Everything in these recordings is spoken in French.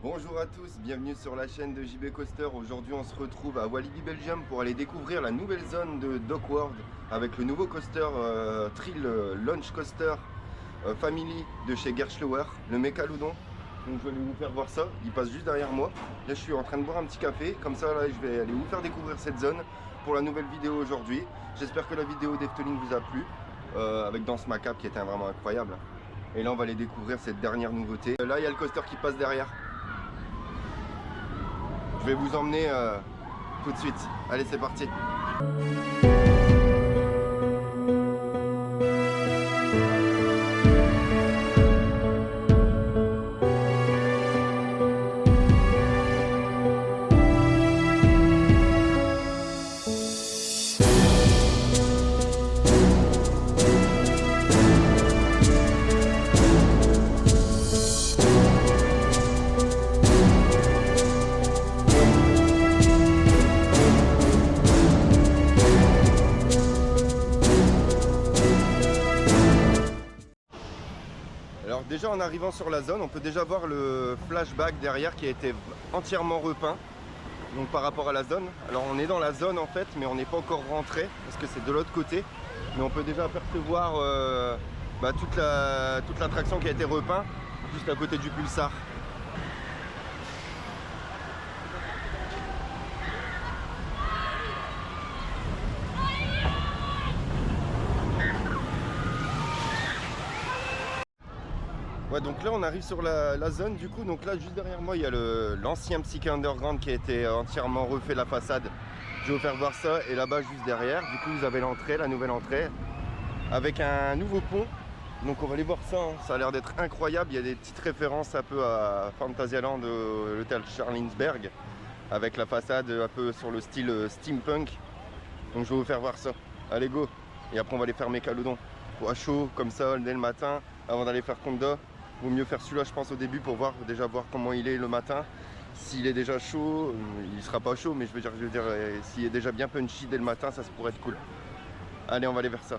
Bonjour à tous, bienvenue sur la chaîne de JB Coaster. Aujourd'hui on se retrouve à Walibi Belgium pour aller découvrir la nouvelle zone de Dock World avec le nouveau coaster Thrill Launch Coaster Family de chez Gerstlauer, le Mécaloudon. Donc je vais vous faire voir ça, il passe juste derrière moi. Là je suis en train de boire un petit café, comme ça là je vais aller vous faire découvrir cette zone pour la nouvelle vidéo aujourd'hui. J'espère que la vidéo d'Efteling vous a plu, avec Danse Macabre qui était vraiment incroyable. Et là on va aller découvrir cette dernière nouveauté. Là il y a le coaster qui passe derrière. Je vais vous emmener tout de suite. Allez, c'est parti. Alors déjà en arrivant sur la zone, on peut déjà voir le flashback derrière qui a été entièrement repeint. Donc par rapport à la zone. Alors on est dans la zone en fait, mais on n'est pas encore rentré parce que c'est de l'autre côté. Mais on peut déjà apercevoir toute l'attraction qui a été repeinte juste à côté du pulsar. Ouais, donc là on arrive sur la zone du coup. Donc là juste derrière moi il y a l'ancien Psyché Underground qui a été entièrement refait, la façade. Je vais vous faire voir ça. Et là-bas juste derrière du coup vous avez l'entrée, la nouvelle entrée avec un nouveau pont. Donc on va aller voir ça, hein. Ça a l'air d'être incroyable. Il y a des petites références un peu à Phantasialand, l'hôtel Charlinsberg, avec la façade un peu sur le style steampunk. Donc je vais vous faire voir ça. Allez go. Et après on va aller faire Mécaloudon. À chaud comme ça dès le matin avant d'aller faire Conda. Vaut mieux faire celui-là je pense au début pour déjà voir comment il est le matin. S'il est déjà chaud, il sera pas chaud, mais je veux dire s'il est déjà bien punchy dès le matin, ça pourrait être cool. Allez, on va aller vers ça.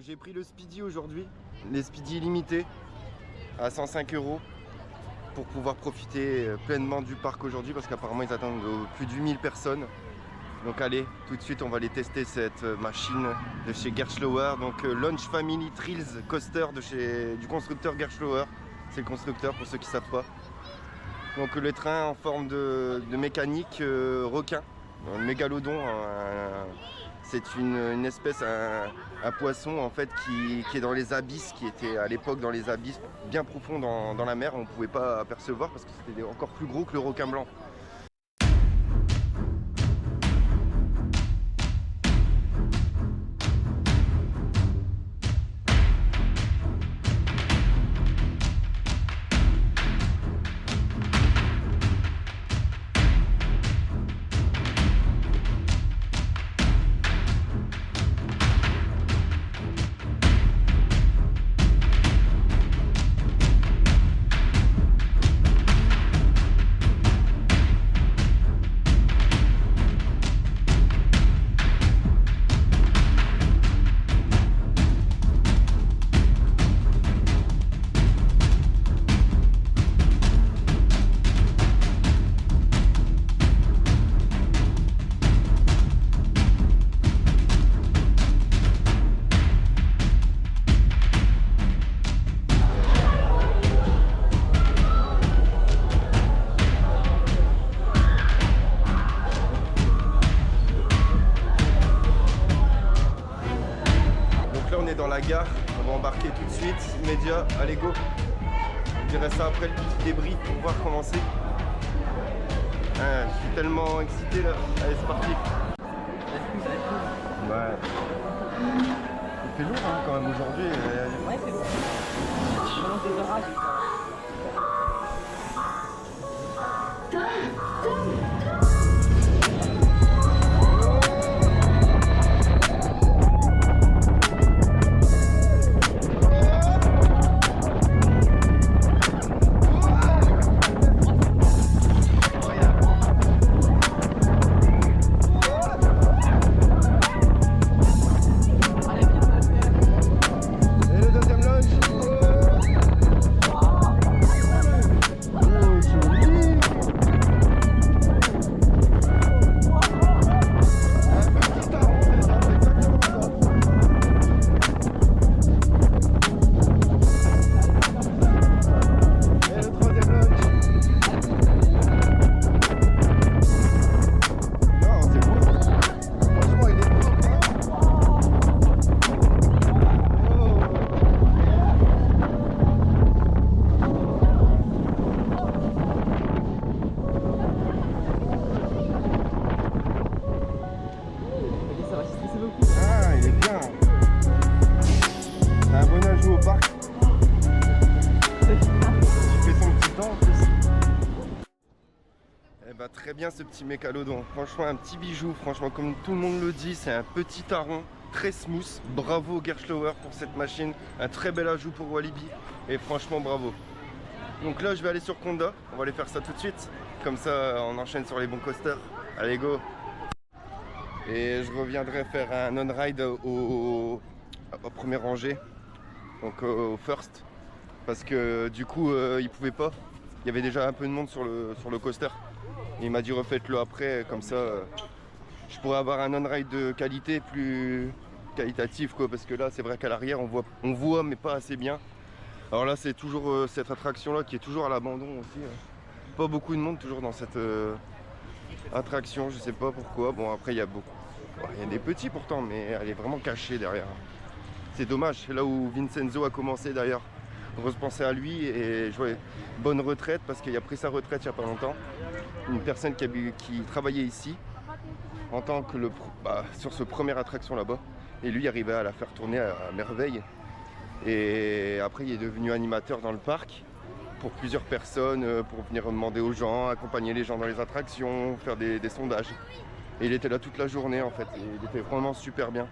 J'ai pris le Speedy aujourd'hui, les Speedy illimités à 105 € pour pouvoir profiter pleinement du parc aujourd'hui parce qu'apparemment ils attendent plus de 8000 personnes. Donc allez, tout de suite on va aller tester cette machine de chez Gerstlauer, donc Launch Family Thrills Coaster du constructeur Gerstlauer. C'est le constructeur pour ceux qui ne savent pas. Donc le train en forme de mécanique requin, un mégalodon. C'est une espèce, un poisson en fait qui est dans les abysses, qui était à l'époque dans les abysses bien profonds dans la mer. On ne pouvait pas apercevoir parce que c'était encore plus gros que le requin blanc. est dans la gare, on va embarquer tout de suite, immédiat, allez go. Je dirai ça après le petit débrief pour voir comment c'est. Je suis tellement excité là, allez c'est parti. Ouais. Il fait lourd hein, quand même aujourd'hui. Ouais, c'est bon. Pendant des orages. Très bien ce petit mécalodon, franchement un petit bijou, franchement comme tout le monde le dit, c'est un petit taron très smooth. Bravo Gerstlauer pour cette machine, un très bel ajout pour Walibi et franchement bravo. Donc là je vais aller sur Conda, on va aller faire ça tout de suite, comme ça on enchaîne sur les bons coasters. Allez go. Et je reviendrai faire un on-ride au premier rangée, donc au first, parce que du coup il pouvait pas, il y avait déjà un peu de monde sur le coaster. Il m'a dit refaites-le après, comme ça je pourrais avoir un on-ride de qualité plus qualitatif quoi, parce que là c'est vrai qu'à l'arrière on voit mais pas assez bien. Alors là c'est toujours cette attraction là qui est toujours à l'abandon aussi. Pas beaucoup de monde toujours dans cette attraction, je sais pas pourquoi. Bon après il y a il y a des petits pourtant mais elle est vraiment cachée derrière. C'est dommage, là où Vincenzo a commencé d'ailleurs. On se pensait à lui et je voyais bonne retraite parce qu'il a pris sa retraite il n'y a pas longtemps. Une personne qui travaillait ici en tant que sur ce première attraction là-bas. Et lui arrivait à la faire tourner à merveille. Et après il est devenu animateur dans le parc pour plusieurs personnes, pour venir demander aux gens, accompagner les gens dans les attractions, faire des sondages. Et il était là toute la journée en fait. Et il était vraiment super bien.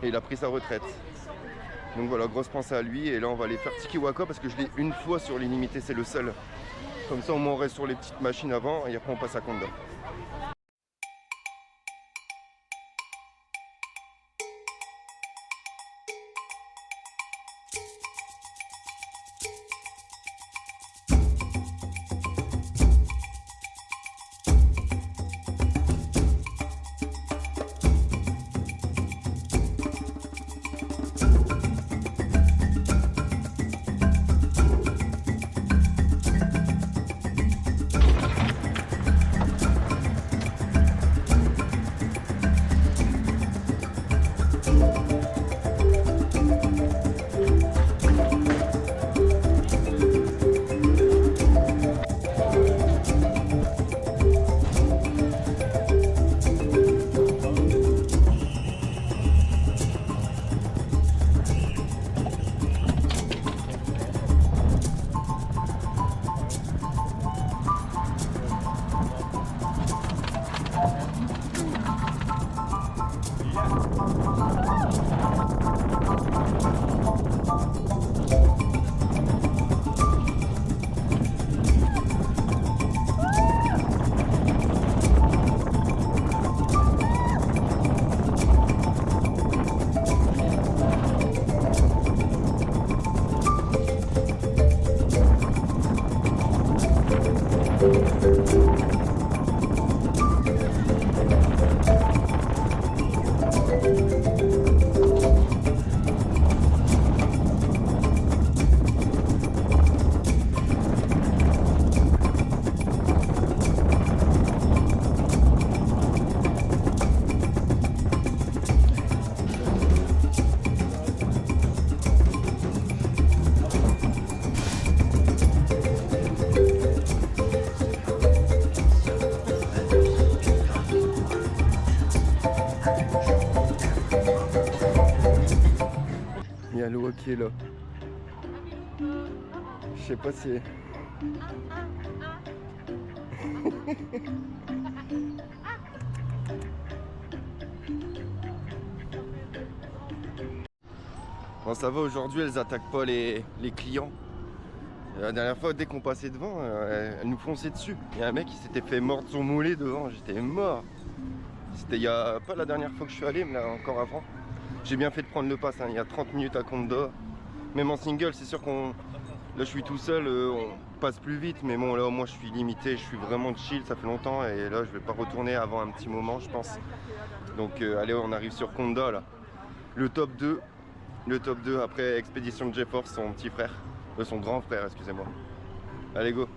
Et il a pris sa retraite. Donc voilà, grosse pensée à lui. Et là on va aller faire Tiki Waka parce que je l'ai une fois sur l'illimité, c'est le seul. Comme ça au moins on reste sur les petites machines avant et après on passe à Conda. Il y a Loa qui est là. Je sais pas si... Bon, ça va, aujourd'hui elles attaquent pas les clients. La dernière fois, dès qu'on passait devant, elles nous fonçaient dessus. Il y a un mec qui s'était fait mordre son mollet devant, j'étais mort. C'était il y a pas la dernière fois que je suis allé, mais là encore avant. J'ai bien fait de prendre le pass, hein, il y a 30 minutes à Konda. Même en single, c'est sûr qu'on... Là je suis tout seul, on passe plus vite, mais bon là au moins je suis limité, je suis vraiment chill, ça fait longtemps et là je vais pas retourner avant un petit moment je pense. Donc allez, on arrive sur Konda là. Le top 2 après Expédition de GeForce, son petit frère, son grand frère, excusez-moi. Allez go.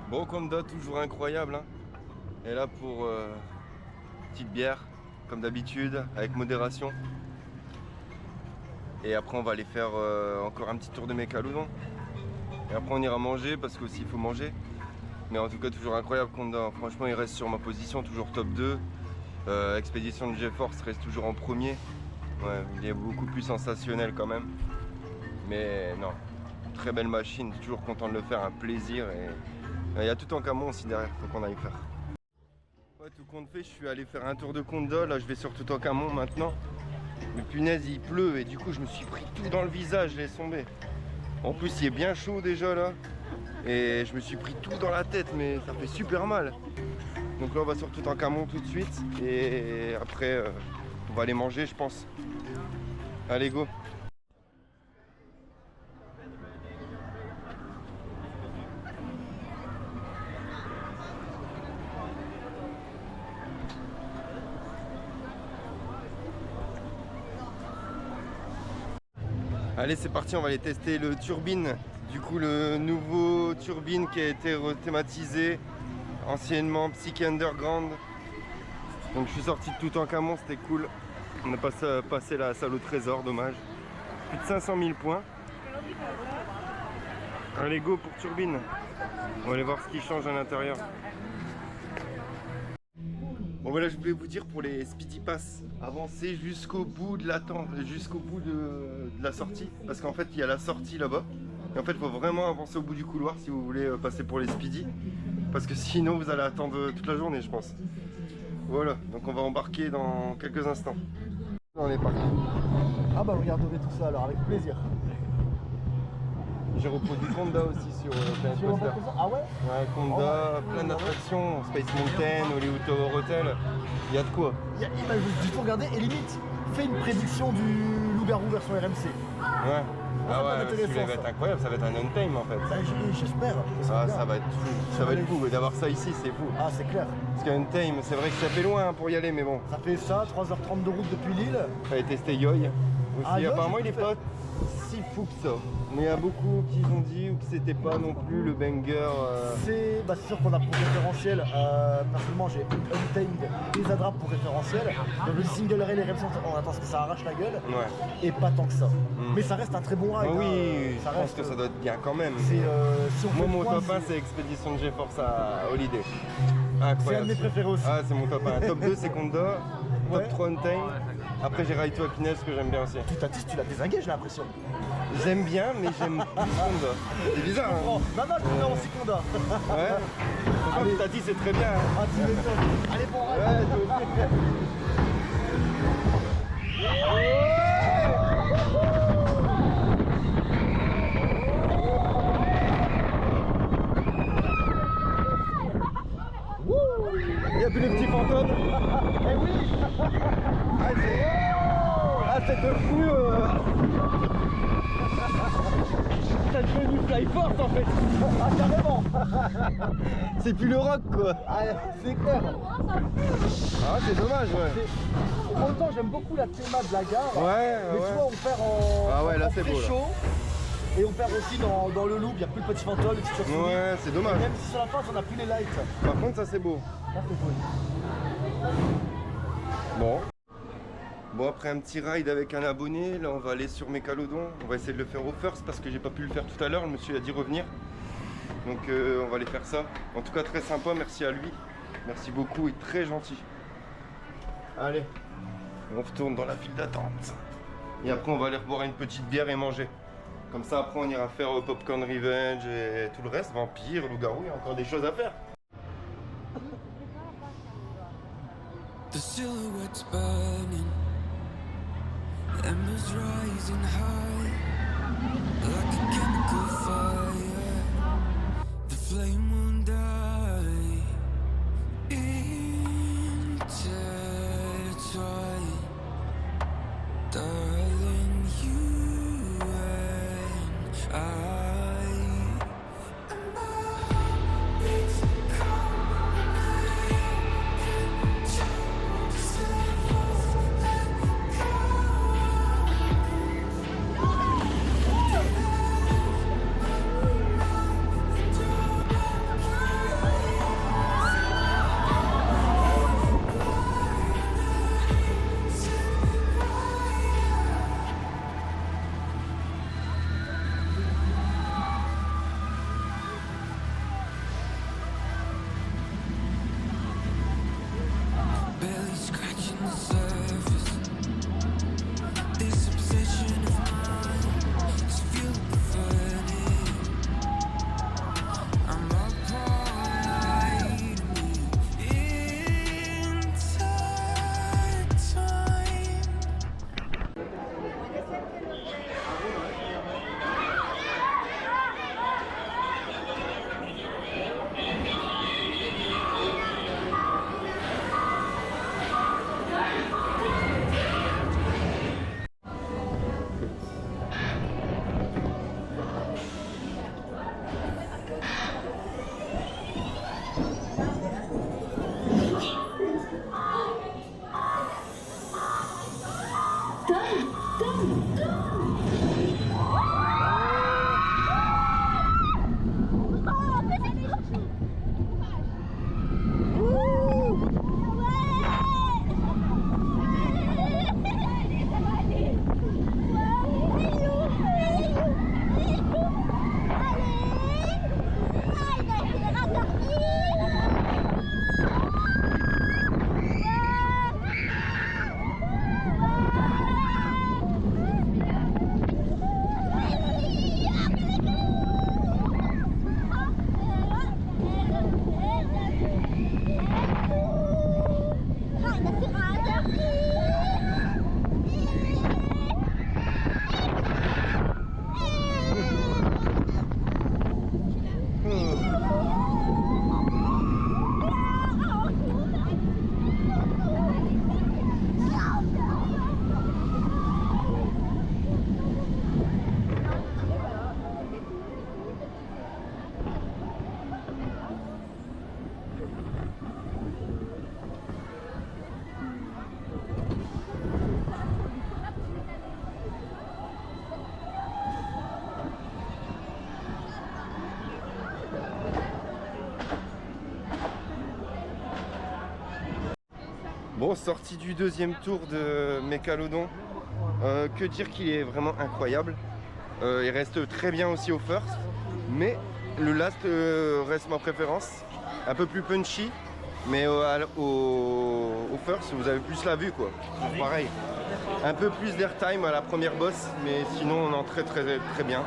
Bon, Konda, toujours incroyable, hein. Et là pour petite bière, comme d'habitude, avec modération. Et après on va aller faire encore un petit tour de Mécalounon. Et après on ira manger parce qu'aussi il faut manger. Mais en tout cas toujours incroyable Konda, franchement il reste sur ma position, toujours top 2. Expédition de GeForce reste toujours en premier. Ouais, il est beaucoup plus sensationnel quand même. Mais non, très belle machine, toujours content de le faire, un plaisir. Et il y a Toutankhamon aussi derrière, faut qu'on aille faire. Ouais, tout compte fait, je suis allé faire un tour de Konda, là je vais sur Toutankhamon maintenant. Mais punaise, il pleut et du coup je me suis pris tout dans le visage, laisse tomber. En plus il est bien chaud déjà là. Et je me suis pris tout dans la tête, mais ça fait super mal. Donc là on va sur Toutankhamon tout de suite et après on va aller manger je pense. Allez go. Allez c'est parti, on va aller tester le Turbine. Du coup le nouveau Turbine qui a été rethématisé, anciennement Psyché Underground. Donc je suis sorti de Toutankhamon, c'était cool. On a passé la salle au trésor, dommage. Plus de 500 000 points. Allez go pour Turbine. On va aller voir ce qui change à l'intérieur. Bon voilà, je voulais vous dire pour les Speedy Pass, avancez jusqu'au bout de l'attente, jusqu'au bout de la sortie. Parce qu'en fait il y a la sortie là-bas. Et en fait il faut vraiment avancer au bout du couloir si vous voulez passer pour les Speedy. Parce que sinon vous allez attendre toute la journée je pense. Voilà, donc on va embarquer dans quelques instants. On est parti. Ah bah vous regarderez tout ça alors avec plaisir. J'ai reproduit Conda aussi sur Planet Coaster. Ah ouais? Ouais, Conda, plein d'attractions, Space Mountain, Hollywood Tower Hotel, il y a de quoi. Il m'a du tout regardé et limite fait une prédiction du loup-garou version RMC. Ouais. Ah ouais, intéressant, celui-là va être incroyable, ça va être un on-time en fait. Bah, j'espère. Ah ça va être fou, ça va être fou, et d'avoir ça ici c'est fou. Ah c'est clair. Parce qu'un on-time, c'est vrai que ça fait loin pour y aller mais bon. Ça fait ça, 3h30 de route depuis Lille. Fallait tester Yoy aussi, Ah, Yoy, apparemment j'ai il est pas pas si fou que ça. Mais il y a beaucoup qui ont dit ou que c'était pas non plus le banger. C'est sûr qu'on a pour référentiel, personnellement j'ai Untamed et Zadra pour référentiel. Donc le single rail et RMC on attend ce que ça arrache la gueule. Ouais. Et pas tant que ça. Mais ça reste un très bon ride. Ah oui, hein. je pense que ça doit être bien quand même. C'est, si on Moi fait mon le point, top 1 c'est Expedition de GeForce à Holiday. c'est un Incroyable. de mes préférés aussi. Ah c'est mon top 1. Top 2 c'est Conda. Top Ouais. 3 Untamed. Après j'ai Ride to Happiness que j'aime bien aussi. Tu l'as désingué j'ai l'impression. J'aime bien mais j'aime plus Conda. C'est bizarre hein. Oh, non, je préfère aussi Conda. Ouais. Pourquoi Tati c'est très bien hein. Ah, tu m'étonnes. Allez, bon ride. Ouais, toi aussi. Il n'y a plus les petits fantômes. Eh oui. C'est de fou. Ça devenu Fly Force en fait. Ah, carrément. C'est plus le rock quoi. Ah, c'est clair. Ah c'est dommage ouais. En même temps, j'aime beaucoup la théma de la gare. Ouais, Mais ouais. tu vois, on perd en, Ah ouais, là, en c'est beau, là. chaud. Et on perd aussi dans le loop, il n'y a plus de petits fantômes, les petites chauves-souris. Ouais, c'est dommage. Et même si sur la fin, on n'a plus les lights. Par contre, ça c'est beau. Ça, c'est beau. Bon. Bon, après un petit ride avec un abonné, là on va aller sur Mécalodon. On va essayer de le faire au first parce que j'ai pas pu le faire tout à l'heure. Le monsieur a dit revenir. Donc on va aller faire ça. En tout cas, très sympa. Merci à lui. Merci beaucoup et très gentil. Allez, on retourne dans la file d'attente. Et après, on va aller boire une petite bière et manger. Comme ça, après, on ira faire Popcorn Revenge et tout le reste. Vampire, loup-garou, il y a encore des choses à faire. The silhouette's burning, embers rising high, like a chemical fire. The flame won't die. Intertwine, darling, you and I. Bon, sortie du deuxième tour de Mécalodon. Que dire qu'il est vraiment incroyable. Il reste très bien aussi au first. Mais le last reste ma préférence. Un peu plus punchy. Mais au first, vous avez plus la vue quoi. Pareil. Un peu plus d'airtime à la première bosse. Mais sinon, on en très bien.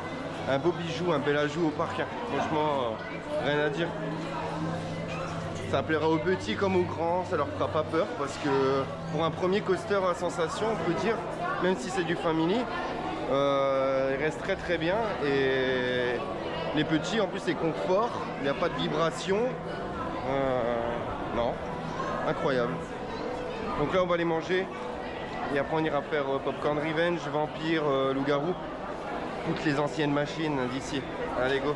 Un beau bijou, un bel ajout au parc. Hein. Franchement, rien à dire. Ça plaira aux petits comme aux grands, ça leur fera pas peur parce que pour un premier coaster à sensation, on peut dire, même si c'est du family, il reste très bien et les petits en plus c'est confort, il n'y a pas de vibration, non, incroyable. Donc là on va les manger et après on ira faire Popcorn Revenge, Vampire, Loup-Garou, toutes les anciennes machines d'ici. Allez go.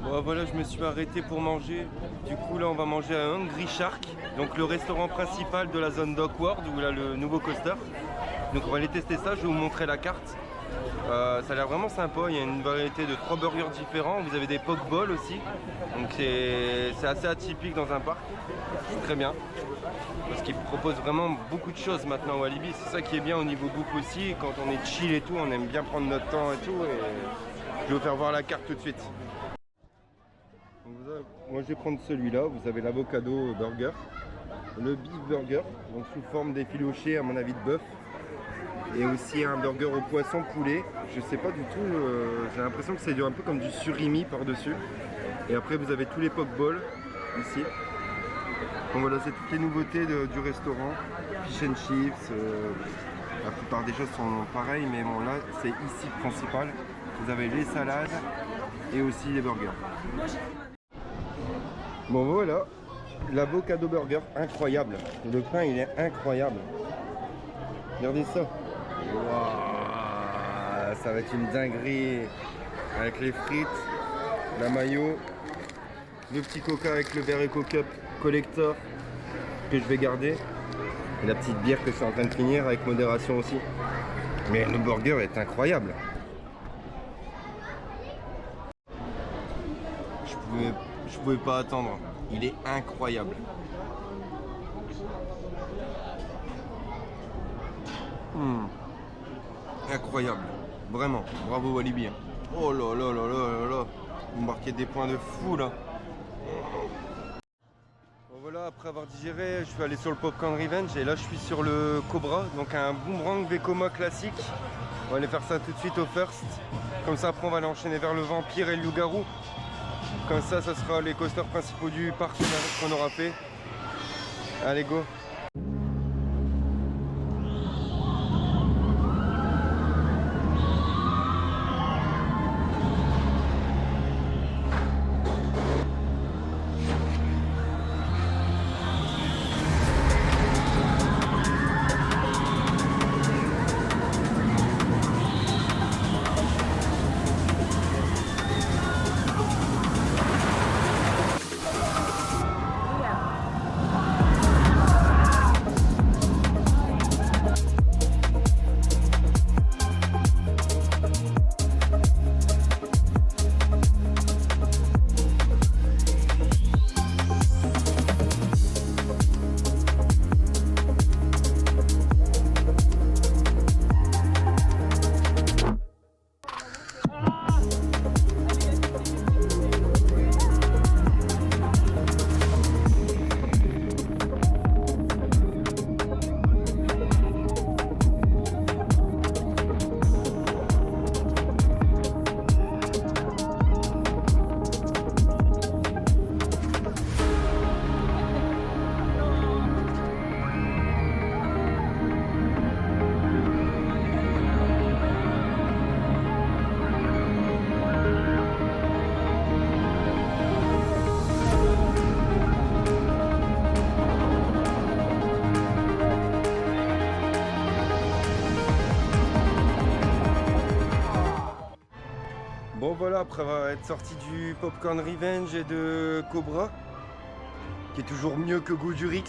Bon, voilà, je me suis arrêté pour manger. Du coup, là, on va manger à Hungry Shark, donc le restaurant principal de la zone Dock World, où il y a le nouveau coaster. Donc, on va aller tester ça. Je vais vous montrer la carte. Ça a l'air vraiment sympa. Il y a une variété de 3 burgers différents. Vous avez des pokeballs aussi. Donc, c'est assez atypique dans un parc. C'est très bien. Parce qu'ils proposent vraiment beaucoup de choses maintenant au Walibi. C'est ça qui est bien au niveau bouffe aussi. Quand on est chill et tout, on aime bien prendre notre temps et tout. Et je vais vous faire voir la carte tout de suite. Moi je vais prendre celui-là, vous avez l'avocado burger, le beef burger, donc sous forme d'effiloché à mon avis de bœuf, et aussi un burger au poisson poulet, je sais pas du tout, j'ai l'impression que c'est un peu comme du surimi par-dessus, et après vous avez tous les pokeballs ici. Donc voilà, c'est toutes les nouveautés du restaurant, fish and chips, la plupart des choses sont pareilles, mais bon là c'est ici le principal, vous avez les salades et aussi les burgers. Bon voilà, l'avocado burger, incroyable. Le pain il est incroyable. Regardez ça. Wow, ça va être une dinguerie. Avec les frites, la mayo, le petit coca avec le verre Eco Cup collector que je vais garder. Et la petite bière que je suis en train de finir avec modération aussi. Mais le burger est incroyable. Je pouvais pas attendre, il est incroyable. Incroyable, vraiment, bravo Walibi. Oh là là là là là, vous marquez des points de fou là. Bon, voilà, après avoir digéré, je suis allé sur le Popcorn Revenge et là je suis sur le Cobra, donc un boomerang Vekoma classique. On va aller faire ça tout de suite au first. Comme ça après on va aller enchaîner vers le Vampire et le Loup-Garou. Comme ça sera les coasters principaux du parc qu'on aura fait. Allez go. Bon voilà, après être sorti du Popcorn Revenge et de Cobra, qui est toujours mieux que Goudurix,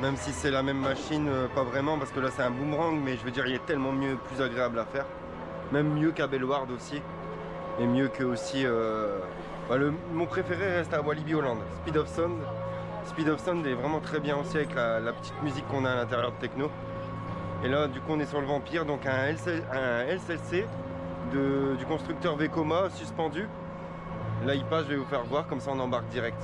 même si c'est la même machine, pas vraiment, parce que là c'est un boomerang, mais je veux dire il est tellement mieux, plus agréable à faire. Même mieux qu'à Bellward aussi, et mieux que aussi... mon préféré reste à Walibi Holland, Speed of Sound, Speed of Sound est vraiment très bien aussi avec la petite musique qu'on a à l'intérieur de Techno. Et là du coup on est sur le Vampire, donc un LCLC du constructeur Vekoma suspendu. Là il passe, je vais vous faire voir, comme ça on embarque direct.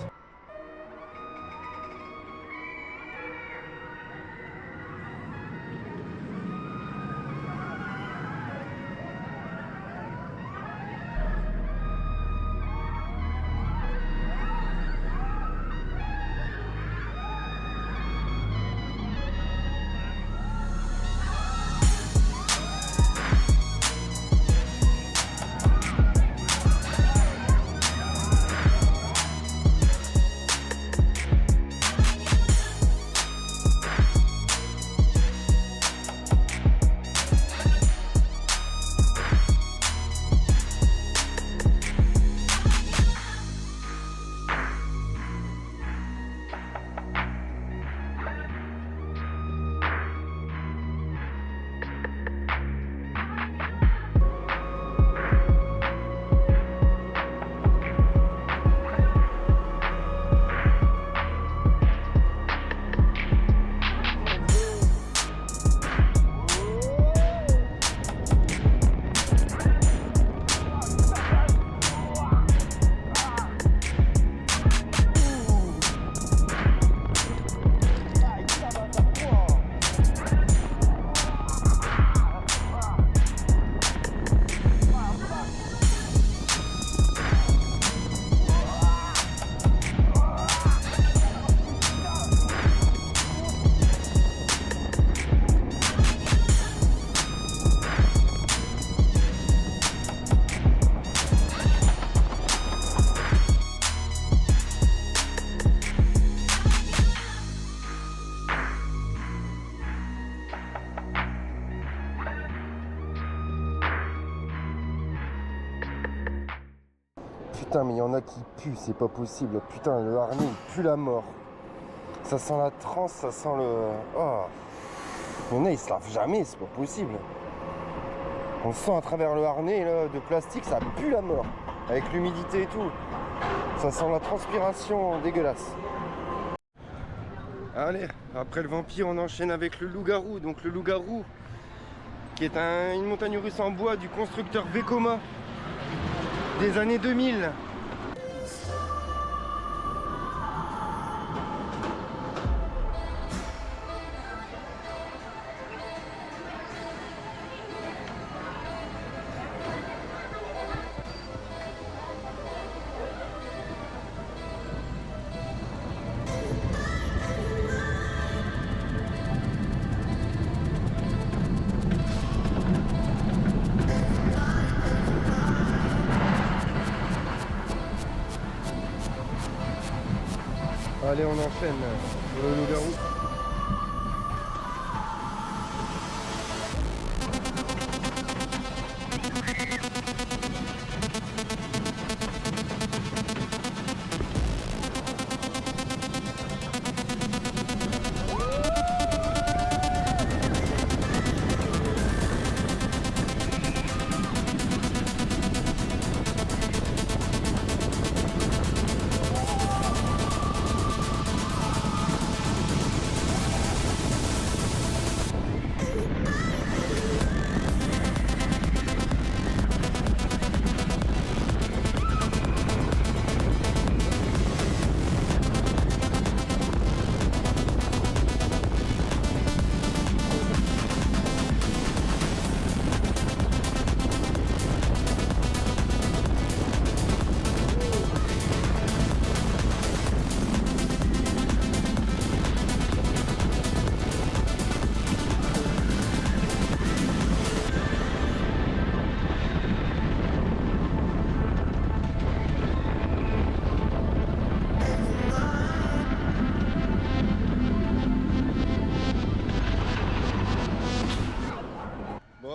Putain, mais il y en a qui puent, c'est pas possible. Putain, le harnais il pue la mort. Ça sent la transe, ça sent le... Oh. Il y en a, ils se lavent jamais, c'est pas possible. On sent à travers le harnais là, de plastique, ça pue la mort. Avec l'humidité et tout. Ça sent la transpiration dégueulasse. Allez, après le Vampire, on enchaîne avec le Loup-Garou. Donc le Loup-Garou, qui est une montagne russe en bois du constructeur Vekoma des années 2000. Allez, on enchaîne sur le Loup-Garou.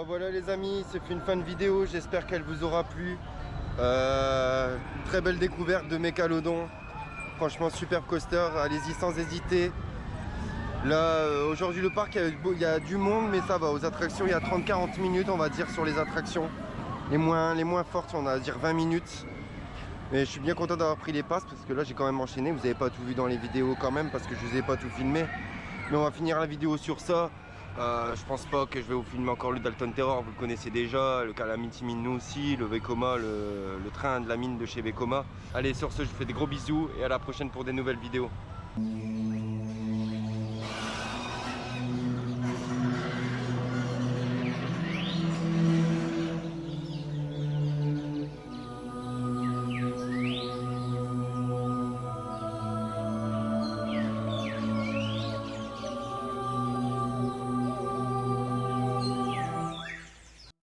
Voilà les amis, c'est fait une fin de vidéo, j'espère qu'elle vous aura plu. Très belle découverte de Mécalodon. Franchement superbe coaster, allez-y sans hésiter. Là aujourd'hui le parc il y a du monde, mais ça va, aux attractions il y a 30-40 minutes on va dire sur les attractions. Les moins fortes on va dire 20 minutes. Mais je suis bien content d'avoir pris les passes parce que là j'ai quand même enchaîné. Vous n'avez pas tout vu dans les vidéos quand même parce que je vous ai pas tout filmé. Mais on va finir la vidéo sur ça. Je pense pas que je vais vous filmer encore le Dalton Terror, vous le connaissez déjà, le Calamity Mine nous aussi, le Vekoma, le train de la mine de chez Vekoma. Allez, sur ce, je vous fais des gros bisous et à la prochaine pour des nouvelles vidéos.